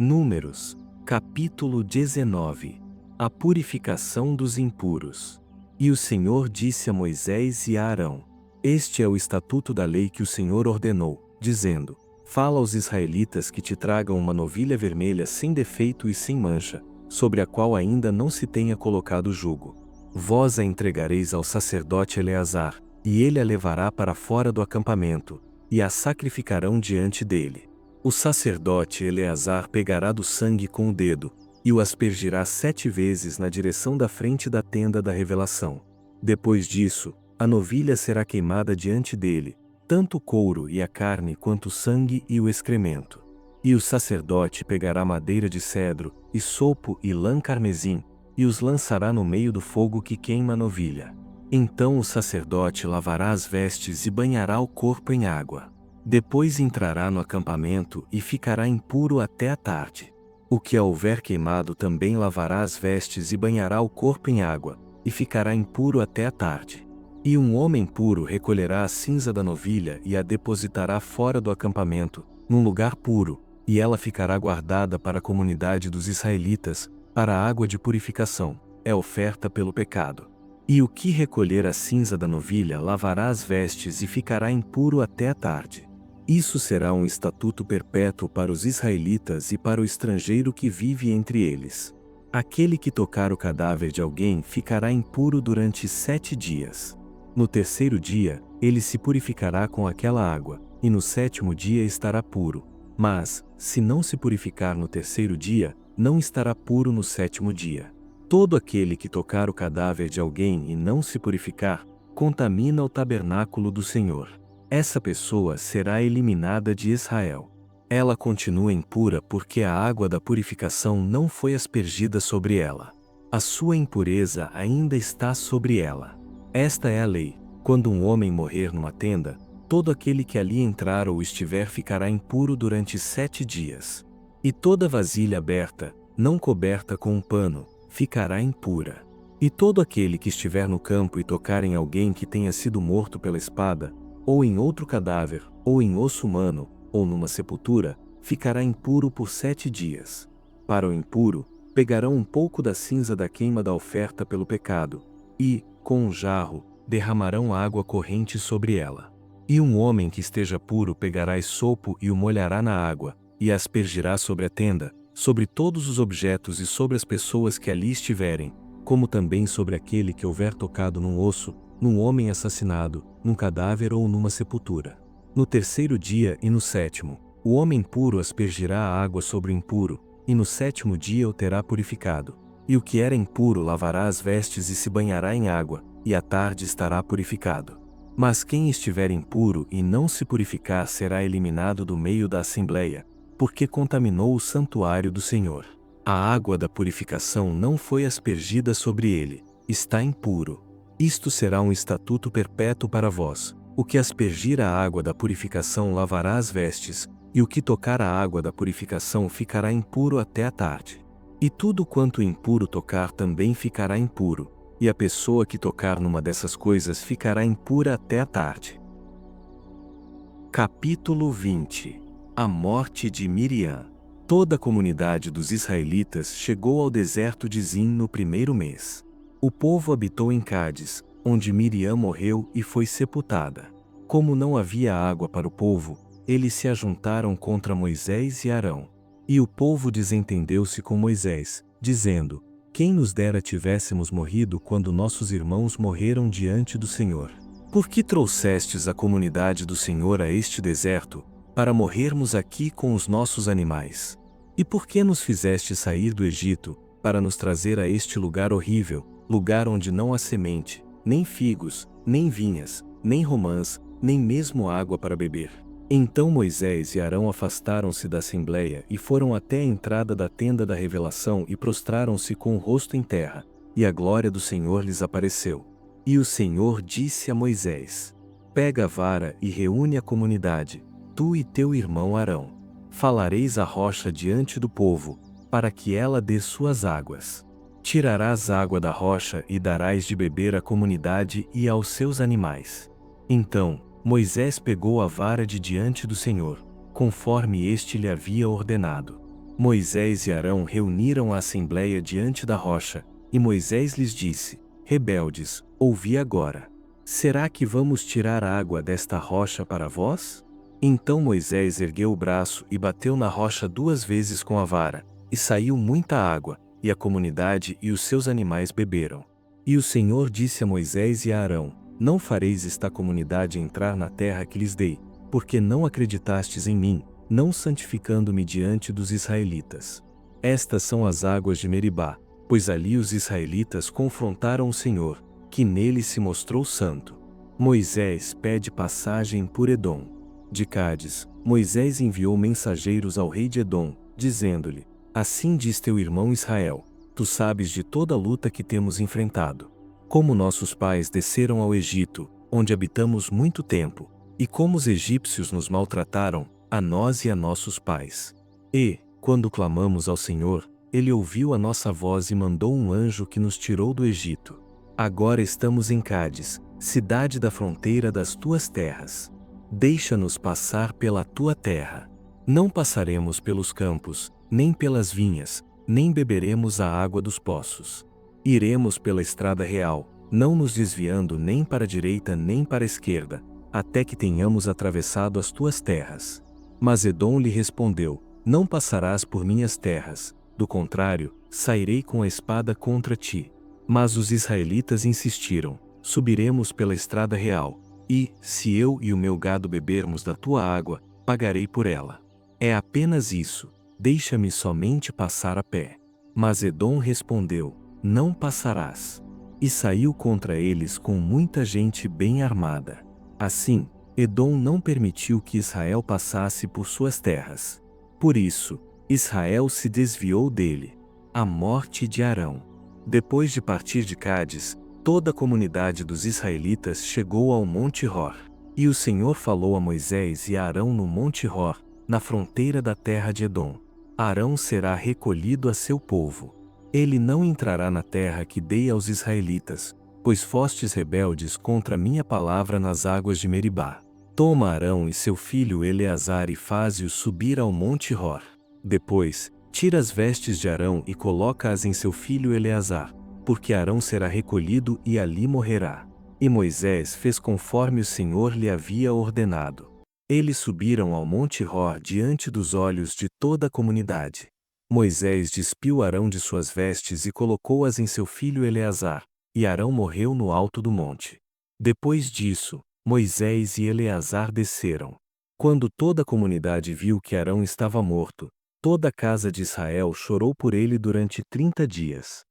Números, capítulo 19. A purificação dos impuros. E o Senhor disse a Moisés e a Arão: Este é o estatuto da lei que o Senhor ordenou, dizendo: Fala aos israelitas que te tragam uma novilha vermelha sem defeito e sem mancha, sobre a qual ainda não se tenha colocado jugo. Vós a entregareis ao sacerdote Eleazar, e ele a levará para fora do acampamento, e a sacrificarão diante dele. O sacerdote Eleazar pegará do sangue com o dedo, e o aspergirá 7 vezes na direção da frente da tenda da revelação. Depois disso, a novilha será queimada diante dele, tanto o couro e a carne quanto o sangue e o excremento. E o sacerdote pegará madeira de cedro, isopo e lã carmesim, e os lançará no meio do fogo que queima a novilha. Então o sacerdote lavará as vestes e banhará o corpo em água. Depois entrará no acampamento e ficará impuro até a tarde. O que a houver queimado também lavará as vestes e banhará o corpo em água, e ficará impuro até a tarde. E um homem puro recolherá a cinza da novilha e a depositará fora do acampamento, num lugar puro, e ela ficará guardada para a comunidade dos israelitas, para a água de purificação, é oferta pelo pecado. E o que recolher a cinza da novilha lavará as vestes e ficará impuro até a tarde. Isso será um estatuto perpétuo para os israelitas e para o estrangeiro que vive entre eles. Aquele que tocar o cadáver de alguém ficará impuro durante 7 dias. No terceiro dia, ele se purificará com aquela água, e no 7º dia estará puro. Mas, se não se purificar no terceiro dia, não estará puro no 7º dia. Todo aquele que tocar o cadáver de alguém e não se purificar, contamina o tabernáculo do Senhor. Essa pessoa será eliminada de Israel. Ela continua impura porque a água da purificação não foi aspergida sobre ela. A sua impureza ainda está sobre ela. Esta é a lei. Quando um homem morrer numa tenda, todo aquele que ali entrar ou estiver ficará impuro durante 7 dias. E toda vasilha aberta, não coberta com um pano, ficará impura. E todo aquele que estiver no campo e tocar em alguém que tenha sido morto pela espada, ou em outro cadáver, ou em osso humano, ou numa sepultura, ficará impuro por 7 dias. Para o impuro, pegarão um pouco da cinza da queima da oferta pelo pecado, e, com um jarro, derramarão água corrente sobre ela. E um homem que esteja puro pegará isopo e o molhará na água, e a aspergirá sobre a tenda, sobre todos os objetos e sobre as pessoas que ali estiverem, como também sobre aquele que houver tocado num osso, num homem assassinado, num cadáver ou numa sepultura. No terceiro dia e no 7º, o homem puro aspergirá a água sobre o impuro, e no 7º dia o terá purificado. E o que era impuro lavará as vestes e se banhará em água, e à tarde estará purificado. Mas quem estiver impuro e não se purificar será eliminado do meio da assembleia, porque contaminou o santuário do Senhor. A água da purificação não foi aspergida sobre ele, está impuro. Isto será um estatuto perpétuo para vós. O que aspergir a água da purificação lavará as vestes, e o que tocar a água da purificação ficará impuro até a tarde. E tudo quanto impuro tocar também ficará impuro, e a pessoa que tocar numa dessas coisas ficará impura até a tarde. Capítulo 20. A morte de Miriam. Toda a comunidade dos israelitas chegou ao deserto de Zin no 1º mês. O povo habitou em Cádiz, onde Miriam morreu e foi sepultada. Como não havia água para o povo, eles se ajuntaram contra Moisés e Arão. E o povo desentendeu-se com Moisés, dizendo: Quem nos dera tivéssemos morrido quando nossos irmãos morreram diante do Senhor? Por que trouxestes a comunidade do Senhor a este deserto, para morrermos aqui com os nossos animais? E por que nos fizeste sair do Egito, para nos trazer a este lugar horrível, lugar onde não há semente, nem figos, nem vinhas, nem romãs, nem mesmo água para beber? Então Moisés e Arão afastaram-se da assembleia e foram até a entrada da tenda da revelação e prostraram-se com o rosto em terra, e a glória do Senhor lhes apareceu. E o Senhor disse a Moisés: Pega a vara e reúne a comunidade, tu e teu irmão Arão. Falareis a rocha diante do povo, para que ela dê suas águas. Tirarás água da rocha e darás de beber à comunidade e aos seus animais. Então, Moisés pegou a vara de diante do Senhor, conforme este lhe havia ordenado. Moisés e Arão reuniram a assembleia diante da rocha, e Moisés lhes disse: Rebeldes, ouvi agora. Será que vamos tirar água desta rocha para vós? Então Moisés ergueu o braço e bateu na rocha 2 vezes com a vara, e saiu muita água, e a comunidade e os seus animais beberam. E o Senhor disse a Moisés e a Arão: Não fareis esta comunidade entrar na terra que lhes dei, porque não acreditastes em mim, não santificando-me diante dos israelitas. Estas são as águas de Meribá, pois ali os israelitas confrontaram o Senhor, que nele se mostrou santo. Moisés pede passagem por Edom. De Cádiz, Moisés enviou mensageiros ao rei de Edom, dizendo-lhe: Assim diz teu irmão Israel: Tu sabes de toda a luta que temos enfrentado. Como nossos pais desceram ao Egito, onde habitamos muito tempo, e como os egípcios nos maltrataram, a nós e a nossos pais. E, quando clamamos ao Senhor, Ele ouviu a nossa voz e mandou um anjo que nos tirou do Egito. Agora estamos em Cádiz, cidade da fronteira das tuas terras. Deixa-nos passar pela tua terra. Não passaremos pelos campos, nem pelas vinhas, nem beberemos a água dos poços. Iremos pela estrada real, não nos desviando nem para a direita nem para a esquerda, até que tenhamos atravessado as tuas terras. Mas Edom lhe respondeu: Não passarás por minhas terras, do contrário, sairei com a espada contra ti. Mas os israelitas insistiram: Subiremos pela estrada real, e, se eu e o meu gado bebermos da tua água, pagarei por ela. É apenas isso, deixa-me somente passar a pé. Mas Edom respondeu: Não passarás. E saiu contra eles com muita gente bem armada. Assim, Edom não permitiu que Israel passasse por suas terras. Por isso, Israel se desviou dele. A morte de Arão. Depois de partir de Cádiz, toda a comunidade dos israelitas chegou ao Monte Hor. E o Senhor falou a Moisés e a Arão no Monte Hor, na fronteira da terra de Edom: Arão será recolhido a seu povo. Ele não entrará na terra que dei aos israelitas, pois fostes rebeldes contra a minha palavra nas águas de Meribá. Toma Arão e seu filho Eleazar e faze-os subir ao Monte Hor. Depois, tira as vestes de Arão e coloca-as em seu filho Eleazar, porque Arão será recolhido e ali morrerá. E Moisés fez conforme o Senhor lhe havia ordenado. Eles subiram ao Monte Hor diante dos olhos de toda a comunidade. Moisés despiu Arão de suas vestes e colocou-as em seu filho Eleazar, e Arão morreu no alto do monte. Depois disso, Moisés e Eleazar desceram. Quando toda a comunidade viu que Arão estava morto, toda a casa de Israel chorou por ele durante 30 dias.